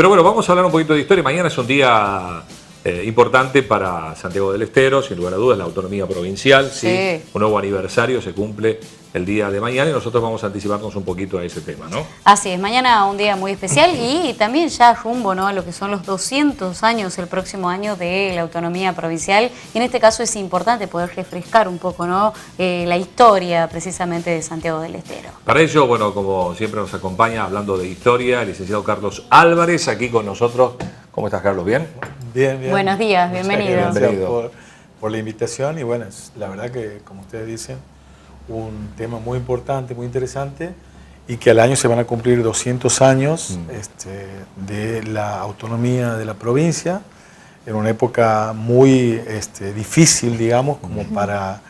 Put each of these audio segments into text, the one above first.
Pero bueno, vamos a hablar un poquito de historia. Mañana es un día importante para Santiago del Estero, sin lugar a dudas, la autonomía provincial. ¿Sí? Un nuevo aniversario se cumple el día de mañana y nosotros vamos a anticiparnos un poquito a ese tema, ¿no? Así es, mañana un día muy especial y también ya rumbo, ¿no?, a lo que son los 200 años el próximo año de la autonomía provincial. Y en este caso es importante poder refrescar un poco, ¿no?, la historia precisamente de Santiago del Estero. Para ello, bueno, como siempre nos acompaña hablando de historia el licenciado Carlos Álvarez, aquí con nosotros. ¿Cómo estás, Carlos? ¿Bien? Bien, bien. Buenos días, bienvenido. Gracias por la invitación y bueno, la verdad que, como ustedes dicen, un tema muy importante, muy interesante y que al año se van a cumplir 200 años de la autonomía de la provincia, en una época muy difícil, digamos, como para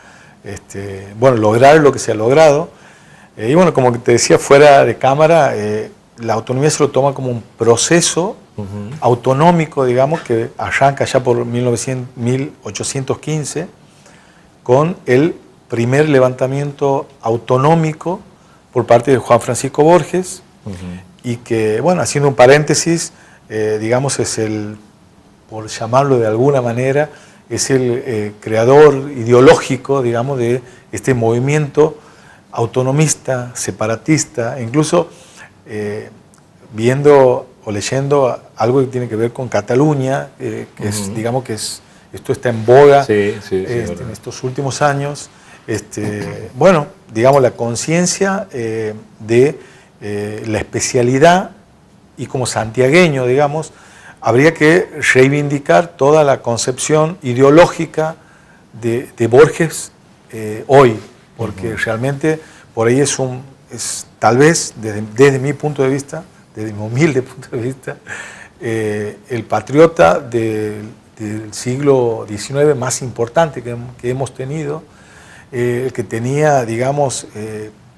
lograr lo que se ha logrado. Y bueno, como te decía fuera de cámara, la autonomía se lo toma como un proceso autonómico, digamos, que arranca ya por 1815 con el primer levantamiento autonómico por parte de Juan Francisco Borges y que, bueno, haciendo un paréntesis, digamos, es el, por llamarlo de alguna manera, es el creador ideológico, digamos, de este movimiento autonomista, separatista, incluso viendo o leyendo algo que tiene que ver con Cataluña, que es, digamos, que es, esto está en boga en estos últimos años. Bueno, digamos, la conciencia de la especialidad y como santiagueño, digamos, habría que reivindicar toda la concepción ideológica de Borges hoy, porque realmente por ahí es tal vez, desde mi punto de vista, desde mi humilde punto de vista, el patriota del siglo XIX más importante que hemos tenido, que tenía, digamos,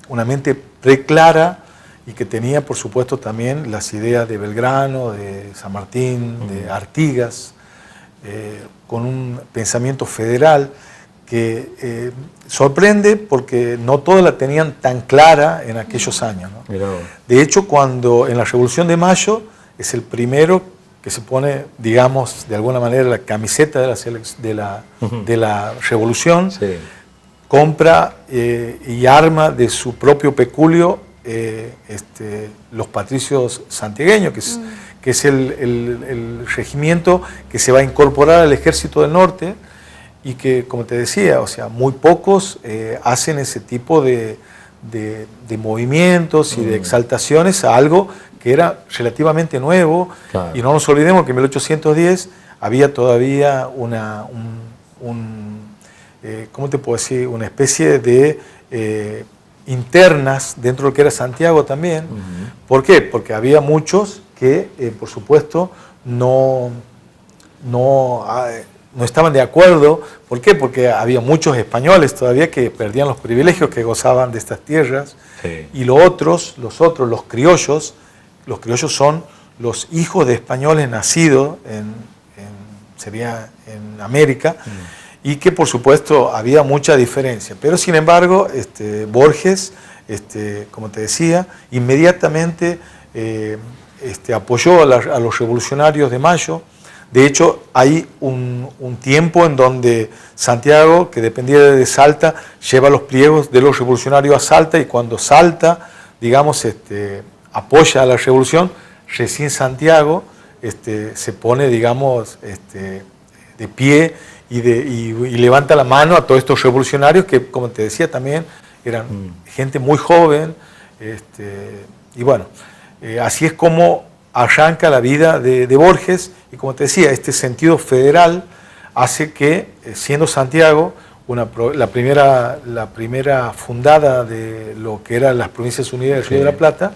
una mente preclara y que tenía, por supuesto, también las ideas de Belgrano, de San Martín, de Artigas, con un pensamiento federal que sorprende porque no todos la tenían tan clara en aquellos años, ¿no? De hecho, cuando en la Revolución de Mayo es el primero que se pone, digamos, de alguna manera la camiseta de la Revolución, compra y arma de su propio peculio los patricios santiagueños, que es el regimiento que se va a incorporar al Ejército del Norte y que, como te decía, o sea, muy pocos hacen ese tipo de movimientos y de exaltaciones a algo que era relativamente nuevo. Claro. Y no nos olvidemos que en 1810 había todavía ¿cómo te puedo decir? Una especie de internas dentro de lo que era Santiago también. ¿Por qué? Porque había muchos que, por supuesto, no estaban de acuerdo. ¿Por qué? Porque había muchos españoles todavía que perdían los privilegios que gozaban de estas tierras. Y los criollos son los hijos de españoles nacidos sería en América, y que por supuesto había mucha diferencia. Pero sin embargo, Borges, como te decía, inmediatamente apoyó a los revolucionarios de Mayo. De hecho, hay un tiempo en donde Santiago, que dependía de Salta, lleva los pliegos de los revolucionarios a Salta, y cuando Salta, digamos, apoya a la revolución, recién Santiago se pone, digamos, de pie y levanta la mano a todos estos revolucionarios que, como te decía, también eran gente muy joven. Y bueno, así es como arranca la vida de Borges, y como te decía, este sentido federal hace que, siendo Santiago la primera fundada de lo que eran las Provincias Unidas del Río de la Plata,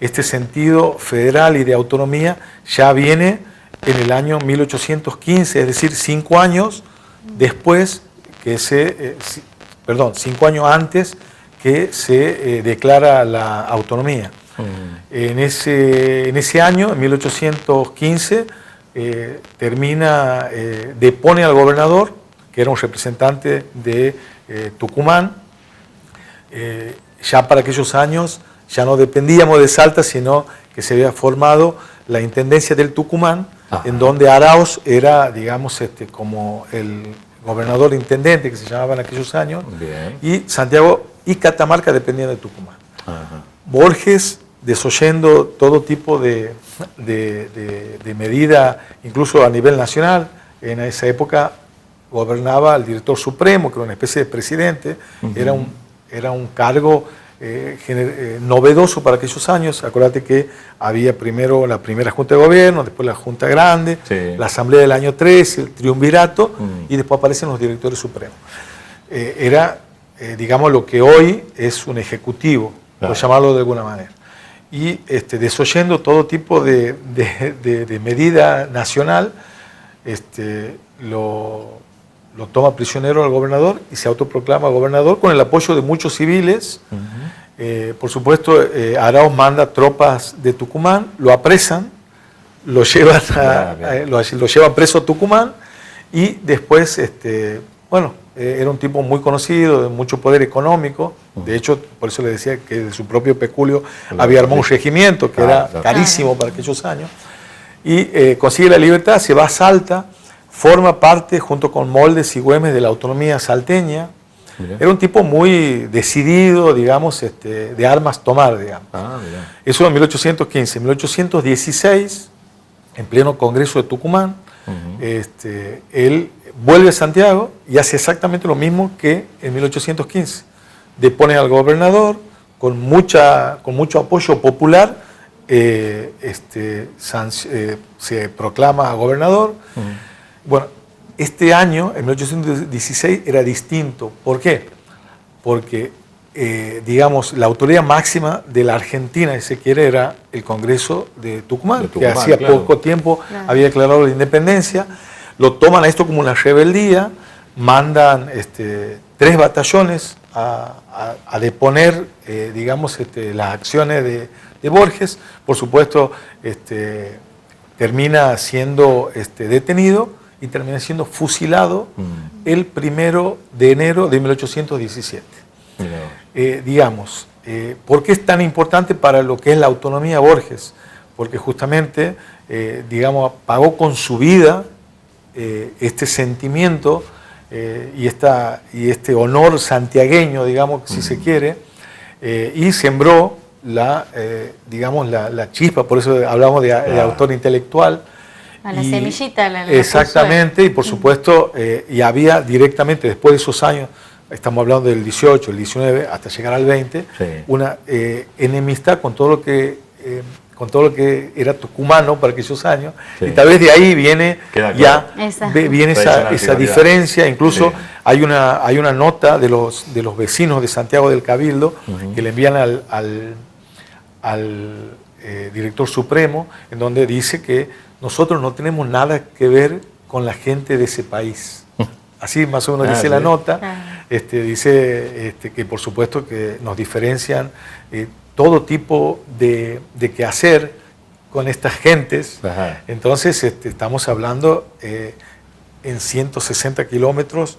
este sentido federal y de autonomía ya viene en el año 1815, es decir, 5 años después que 5 años antes que se declara la autonomía. En ese año, en 1815, depone al gobernador, que era un representante de Tucumán. Ya para aquellos años ya no dependíamos de Salta, sino que se había formado la intendencia del Tucumán, en donde Arauz era, digamos, como el gobernador intendente que se llamaba en aquellos años, y Santiago y Catamarca dependían de Tucumán. Borges, desoyendo todo tipo de medida, incluso a nivel nacional, en esa época gobernaba el director supremo, que era una especie de presidente, era un cargo novedoso para aquellos años. Acuérdate que había primero la primera Junta de Gobierno, después la Junta Grande, la Asamblea del año 13, el Triunvirato, y después aparecen los directores supremos. Era, digamos, lo que hoy es un ejecutivo, por llamarlo de alguna manera. Y desoyendo todo tipo de medida nacional, lo toma prisionero al gobernador y se autoproclama gobernador con el apoyo de muchos civiles. Por supuesto, Arauz manda tropas de Tucumán, lo apresan, lo llevan preso a Tucumán y después, era un tipo muy conocido, de mucho poder económico. De hecho, por eso le decía que de su propio peculio había armado un regimiento que era carísimo para aquellos años. Y consigue la libertad, se va a Salta, forma parte, junto con Moldes y Güemes, de la autonomía salteña. Era un tipo muy decidido, digamos, de armas tomar, digamos. Eso en 1815. En 1816, en pleno Congreso de Tucumán, él vuelve a Santiago y hace exactamente lo mismo que en 1815. Depone al gobernador con mucho apoyo popular, se proclama gobernador. Bueno, este año, en 1816, era distinto. ¿Por qué? Porque, digamos, la autoridad máxima de la Argentina, si se quiere, era el Congreso de Tucumán, que hacía poco tiempo había declarado la independencia. Lo toman a esto como una rebeldía, mandan 3 batallones a deponer, digamos, las acciones de Borges. Por supuesto, termina siendo detenido y termina siendo fusilado el 1 de enero de 1817. Digamos, ¿por qué es tan importante para lo que es la autonomía Borges? Porque justamente, digamos, pagó con su vida este sentimiento y este honor santiagueño, digamos, si se quiere, y sembró la chispa, por eso hablamos de autor intelectual. A la semillita. Exactamente, y por supuesto, y había directamente, después de esos años, estamos hablando del 18, el 19, hasta llegar al 20, una enemistad con todo lo que era tucumano para aquellos años, y tal vez de ahí viene esa diferencia. Incluso hay una nota de los vecinos de Santiago del Cabildo que le envían al director supremo, en donde dice que nosotros no tenemos nada que ver con la gente de ese país. Así más o menos dice la nota. Dice que por supuesto que nos diferencian todo tipo de quehacer con estas gentes. Entonces estamos hablando en 160 kilómetros,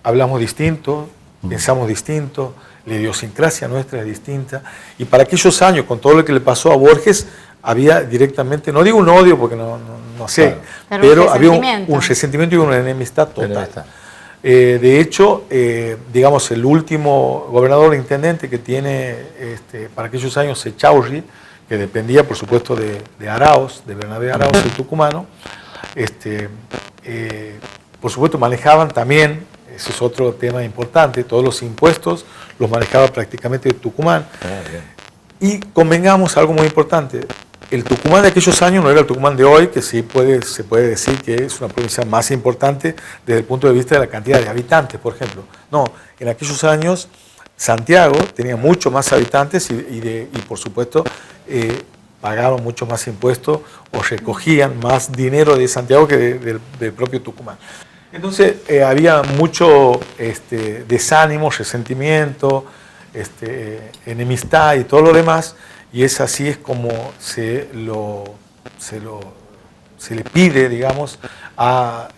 hablamos distinto, pensamos distinto, la idiosincrasia nuestra es distinta. Y para aquellos años, con todo lo que le pasó a Borges, había directamente, no digo un odio porque no sé, pero había un resentimiento y una enemistad total. De hecho, digamos, el último gobernador intendente que tiene para aquellos años, Echaurri, que dependía, por supuesto, de Arauz, de Bernabé Arauz, el tucumano, por supuesto, manejaban también, ese es otro tema importante, todos los impuestos los manejaba prácticamente Tucumán. Y convengamos algo muy importante. El Tucumán de aquellos años no era el Tucumán de hoy, que sí se puede decir que es una provincia más importante desde el punto de vista de la cantidad de habitantes, por ejemplo. No, en aquellos años Santiago tenía mucho más habitantes y por supuesto, pagaban mucho más impuestos o recogían más dinero de Santiago que del propio Tucumán. Entonces había mucho desánimo, resentimiento, enemistad y todo lo demás. Y así es como se le pide, digamos, a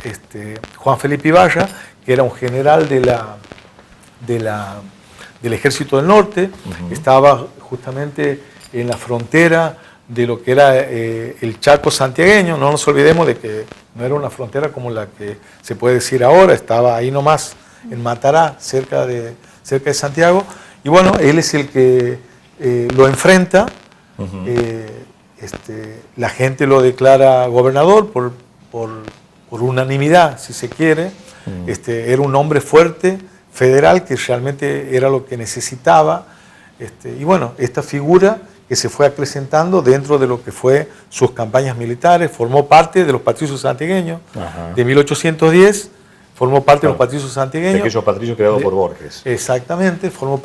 Juan Felipe Ibarra, que era un general del Ejército del Norte, estaba justamente en la frontera de lo que era el Chaco santiagueño. No nos olvidemos de que no era una frontera como la que se puede decir ahora, estaba ahí nomás en Matará, cerca de Santiago, y bueno, él es el que lo enfrenta. La gente lo declara gobernador por unanimidad, si se quiere. Era un hombre fuerte, federal, que realmente era lo que necesitaba. Y bueno, esta figura que se fue acrecentando dentro de lo que fue sus campañas militares, formó parte de los patricios santiagueños de 1810, formó parte de los patricios santiagueños. De aquellos patricios creados por Borges. Exactamente, formó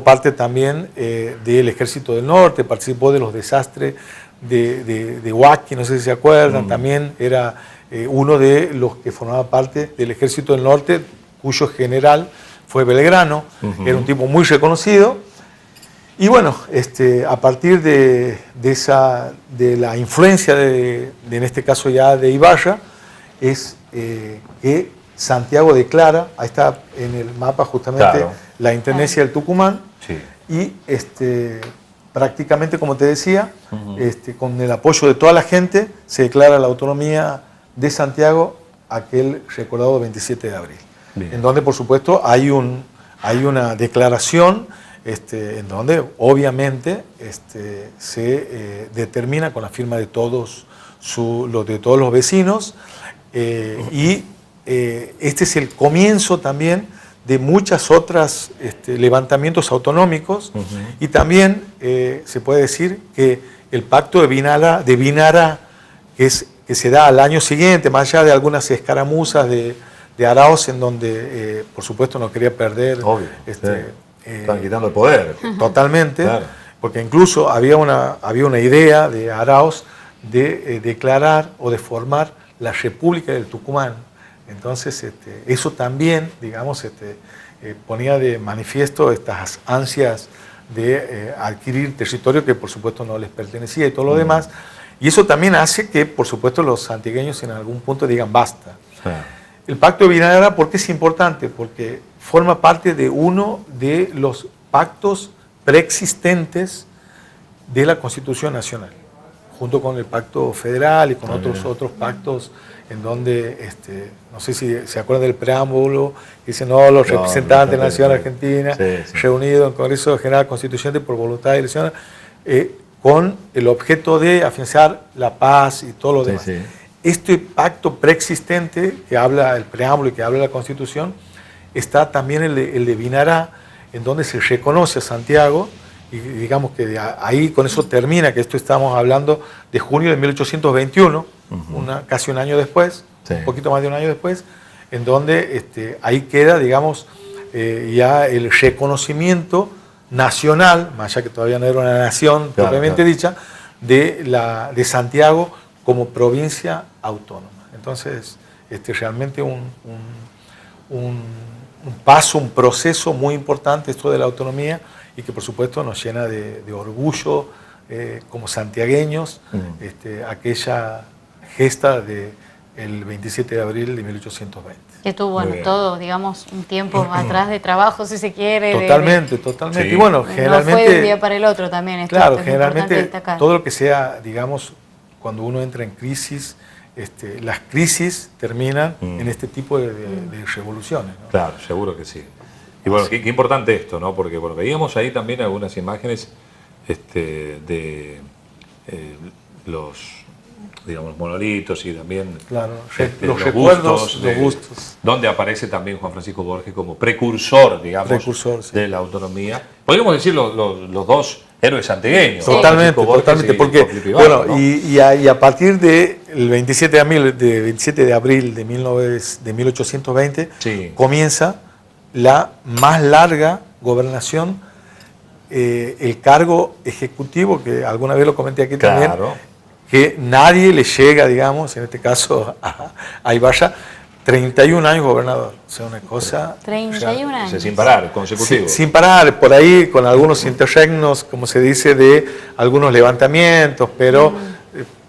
parte también del Ejército del Norte, participó de los desastres de Huaqui, no sé si se acuerdan, también era uno de los que formaba parte del Ejército del Norte, cuyo general fue Belgrano, era un tipo muy reconocido. Y bueno, a partir de la influencia en este caso ya de Ibarra, es que Santiago declara, ahí está en el mapa justamente la Intendencia del Tucumán, y prácticamente, como te decía, con el apoyo de toda la gente, se declara la autonomía de Santiago aquel recordado 27 de abril. Bien. En donde, por supuesto, hay una declaración en donde obviamente se determina con la firma de todos los vecinos, y este es el comienzo también de muchas otras levantamientos autonómicos, y también se puede decir que el pacto de Vinara, que se da al año siguiente, más allá de algunas escaramuzas de Arauz, en donde por supuesto no quería perder. Obvio, están quitando el poder. Totalmente, claro. Porque incluso había una idea de Arauz de declarar o de formar la República del Tucumán. Entonces, eso también, digamos, ponía de manifiesto estas ansias de adquirir territorio que por supuesto no les pertenecía y todo lo demás. Y eso también hace que, por supuesto, los santiagueños en algún punto digan basta. El Pacto de Vinara, ¿por qué es importante? Porque forma parte de uno de los pactos preexistentes de la Constitución Nacional, junto con el Pacto Federal y con otros pactos en donde, no sé si se acuerdan del preámbulo, dice, los representantes de la Nación Argentina, reunidos en el Congreso General Constituyente por voluntad de elección, con el objeto de afianzar la paz y todo lo demás. Este pacto preexistente, que habla el preámbulo y que habla la Constitución, está también el de Vinara, en donde se reconoce a Santiago, y digamos que ahí con eso termina, que esto estamos hablando de junio de 1821, casi un año después, un poquito más de un año después, en donde ahí queda, digamos, ya el reconocimiento nacional, más allá que todavía no era una nación propiamente dicha, de Santiago como provincia autónoma. Entonces, realmente un paso, un proceso muy importante esto de la autonomía, y que por supuesto nos llena de orgullo como santiagueños, aquella gesta del 27 de abril de 1820. Que tuvo todo, digamos, un tiempo atrás de trabajo, si se quiere. Totalmente. Sí. Y bueno, generalmente... No fue de un día para el otro también. Claro, generalmente todo lo que sea, digamos, cuando uno entra en crisis, las crisis terminan en este tipo de revoluciones, ¿no? Claro, seguro que sí. Y bueno, qué importante esto, ¿no? Porque bueno, veíamos ahí también algunas imágenes de los, digamos, monolitos y también los recuerdos, los bustos. Donde aparece también Juan Francisco Borges como precursor, digamos, de la autonomía. Podríamos decir los dos héroes santiagueños. Totalmente, porque, bueno, ¿no? y a partir del 27 de abril de 1820 comienza la más larga gobernación, el cargo ejecutivo, que alguna vez lo comenté aquí también, que nadie le llega, digamos, en este caso a Ibarra, 31 años gobernador. O sea, una cosa... 31 años. Sin parar, consecutivo. Sin parar, por ahí con algunos interregnos, como se dice, de algunos levantamientos, pero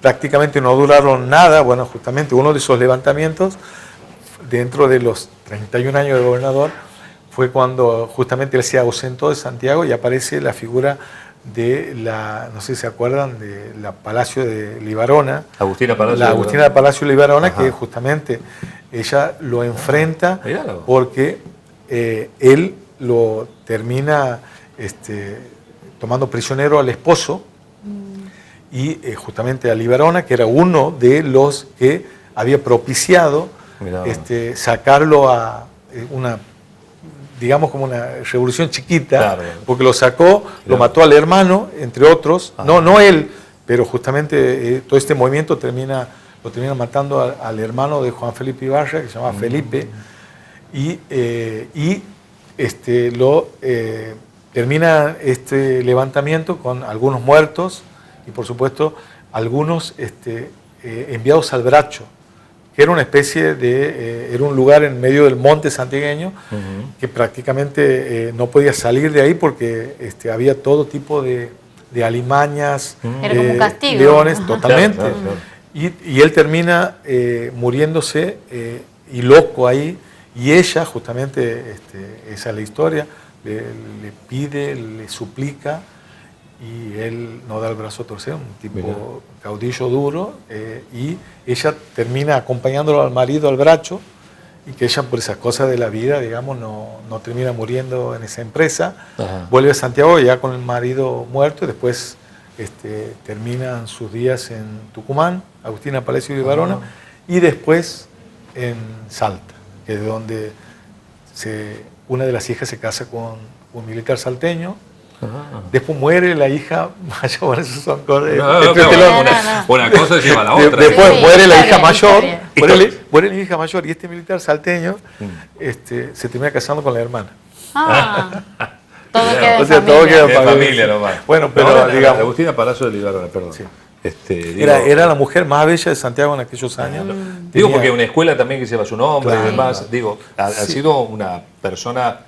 prácticamente no duraron nada. Bueno, justamente uno de esos levantamientos, dentro de los 31 años de gobernador, fue cuando justamente él se ausentó de Santiago y aparece la figura de no sé si se acuerdan, de la Palacio de Libarona. Agustina Palacio. La Agustina Palacio de Libarona, que justamente ella lo enfrenta porque él lo termina tomando prisionero al esposo y justamente a Libarona, que era uno de los que había propiciado sacarlo a digamos como una revolución chiquita, porque lo sacó, lo mató al hermano, entre otros, no él, pero justamente todo este movimiento lo termina matando al hermano de Juan Felipe Ibarra, que se llamaba Felipe, y termina este levantamiento con algunos muertos y por supuesto algunos enviados al Bracho, que era una especie era un lugar en medio del monte santiagueño que prácticamente no podía salir de ahí porque había todo tipo de alimañas, era como un castigo, leones, totalmente. Claro. Y él termina muriéndose y loco ahí, y ella justamente, esa es la historia, le pide, le suplica, y él no da el brazo a torcer, un tipo caudillo duro, y ella termina acompañándolo al marido al Bracho, y que ella por esas cosas de la vida, digamos, no termina muriendo en esa empresa. Vuelve a Santiago ya con el marido muerto, y después terminan sus días en Tucumán, Agustina Palacio de Libarona, y después en Salta, que es donde una de las hijas se casa con un militar salteño. Después muere la hija mayor, eso son cosas. Una cosa lleva a la otra. Después muere la hija mayor, muere la hija mayor, y este militar salteño se termina casando con la hermana. Todo queda o sea, todo queda en familia nomás. Bueno, pero digamos. Agustina Palacio de Libarona, perdón. Sí. Era la mujer más bella de Santiago en aquellos años. Digo, porque una escuela también que lleva su nombre y demás. Digo, ha sido una persona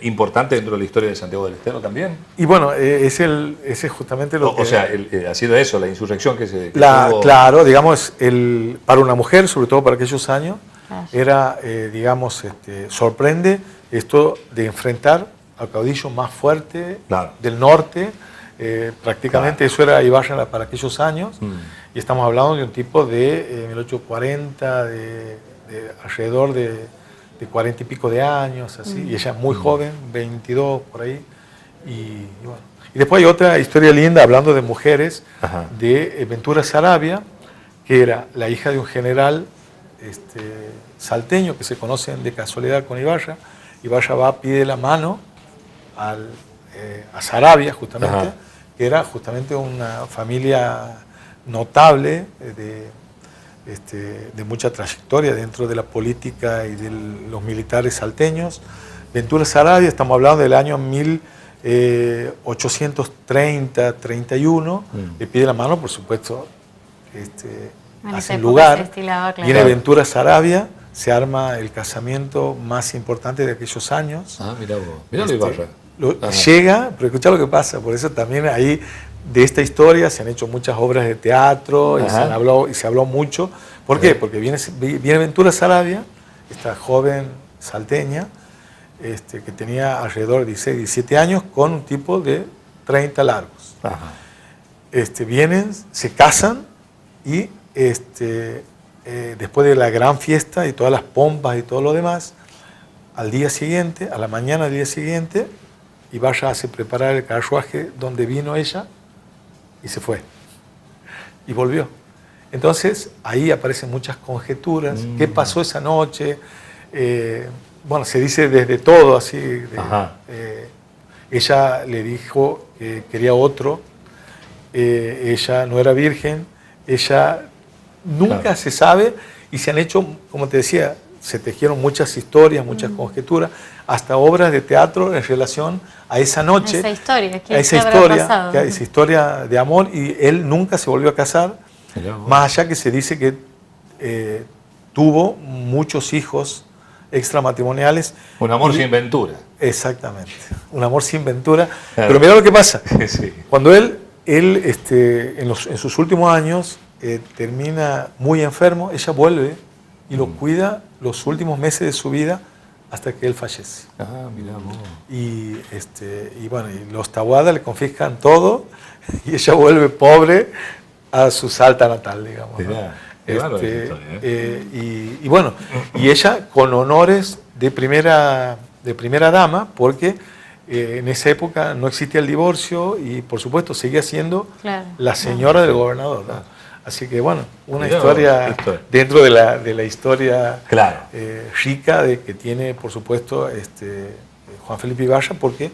importante dentro de la historia de Santiago del Estero también. Y bueno, ese es justamente lo que... O sea, ha sido eso, la insurrección que se... Claro, digamos, para una mujer, sobre todo para aquellos años, era, digamos, sorprende esto de enfrentar al caudillo más fuerte del norte. Prácticamente eso era Ibarra para aquellos años. Y estamos hablando de un tipo de 1840, alrededor de 40 y pico de años, así, y ella muy joven, 22 por ahí, y bueno. Y después hay otra historia linda, hablando de mujeres, de Ventura Saravia, que era la hija de un general salteño, que se conocen de casualidad con Ibarra. Ibarra pide la mano a Saravia, justamente, que era justamente una familia notable, de mucha trayectoria dentro de la política y de los militares salteños. Ventura Saravia, estamos hablando del año 1830-31, le pide la mano, por supuesto, hace lugar, viene Ventura Saravia, se arma el casamiento más importante de aquellos años. Mirá vos, mirá Ibarra. Llega, pero escuchá lo que pasa, por eso también ahí de esta historia se han hecho muchas obras de teatro y se habló mucho. ¿Por qué? Porque viene Ventura Saravia, esta joven salteña, que tenía alrededor de 16, 17 años, con un tipo de 30 largos. Vienen, se casan y después de la gran fiesta y todas las pompas y todo lo demás, al día siguiente, a la mañana del día siguiente, Ibarra hace preparar el carruaje donde vino ella y se fue. Y volvió. Entonces, ahí aparecen muchas conjeturas. ¿Qué pasó esa noche? Bueno, se dice desde todo, así. Ella le dijo que quería otro. Ella no era virgen. Ella nunca se sabe. Y se han hecho, como te decía, se tejieron muchas historias, muchas conjeturas, hasta obras de teatro en relación a esa noche, esa historia de amor, y él nunca se volvió a casar, más allá que se dice que tuvo muchos hijos extramatrimoniales. Un amor sin ventura. Exactamente, un amor sin ventura. Pero mira lo que pasa, cuando él en sus últimos años termina muy enfermo, ella vuelve y lo cuida los últimos meses de su vida hasta que él fallece. Mirá vos. Y bueno, y los Taboada le confiscan todo y ella vuelve pobre a su Salta natal, digamos. Mirá, qué bárbaro esa historia, y bueno, y ella con honores de primera dama, porque en esa época no existía el divorcio y por supuesto seguía siendo la señora del gobernador, ¿no? Así que bueno, una historia dentro de la historia rica de que tiene por supuesto Juan Felipe Ibarra, porque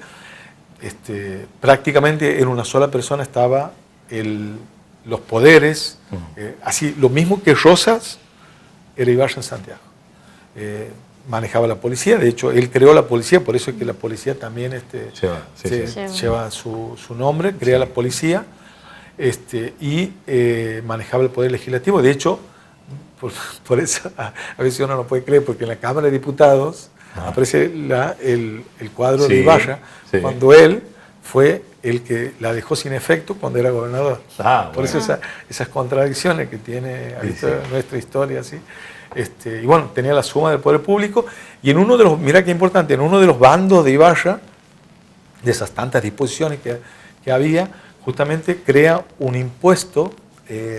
prácticamente en una sola persona estaba los poderes, así lo mismo que Rosas era Ibarra en Santiago. Manejaba la policía, de hecho él creó la policía, por eso es que la policía también lleva su nombre, crea la policía. Y manejaba el poder legislativo. De hecho, por eso a veces uno no puede creer, porque en la Cámara de Diputados aparece el cuadro de Ibarra, cuando él fue el que la dejó sin efecto cuando era gobernador. Por eso esas contradicciones que tiene nuestra historia, ¿sí? Y bueno, tenía la suma del poder público, y en uno de los, mira qué importante, en uno de los bandos de Ibarra, de esas tantas disposiciones que había, justamente crea un impuesto,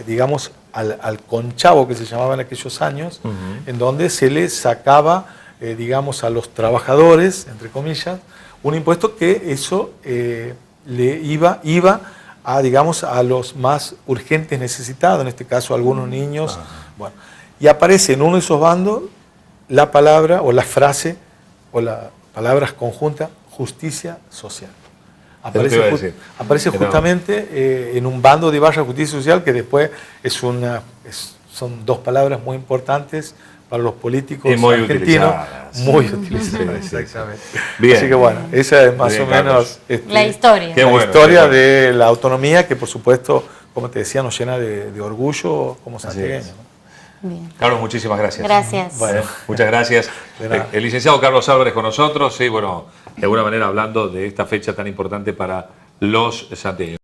digamos, al conchavo que se llamaba en aquellos años, en donde se le sacaba, digamos, a los trabajadores, entre comillas, un impuesto que eso le iba a, digamos, a los más urgentes necesitados, en este caso a algunos niños. Bueno, y aparece en uno de esos bandos la palabra o la frase o las palabras conjuntas, justicia social. Aparece justamente en un bando de Ibarra, justicia social, que después son dos palabras muy importantes para los políticos argentinos. Muy utilizadas, exactamente. Bien. Así que bueno, esa es más o menos la historia. La historia de la autonomía, que por supuesto, como te decía, nos llena de orgullo como santiagueños. Bien. Carlos, muchísimas gracias. Gracias. Bueno, muchas gracias. El licenciado Carlos Álvarez con nosotros, sí, bueno, de alguna manera hablando de esta fecha tan importante para los santiagueños.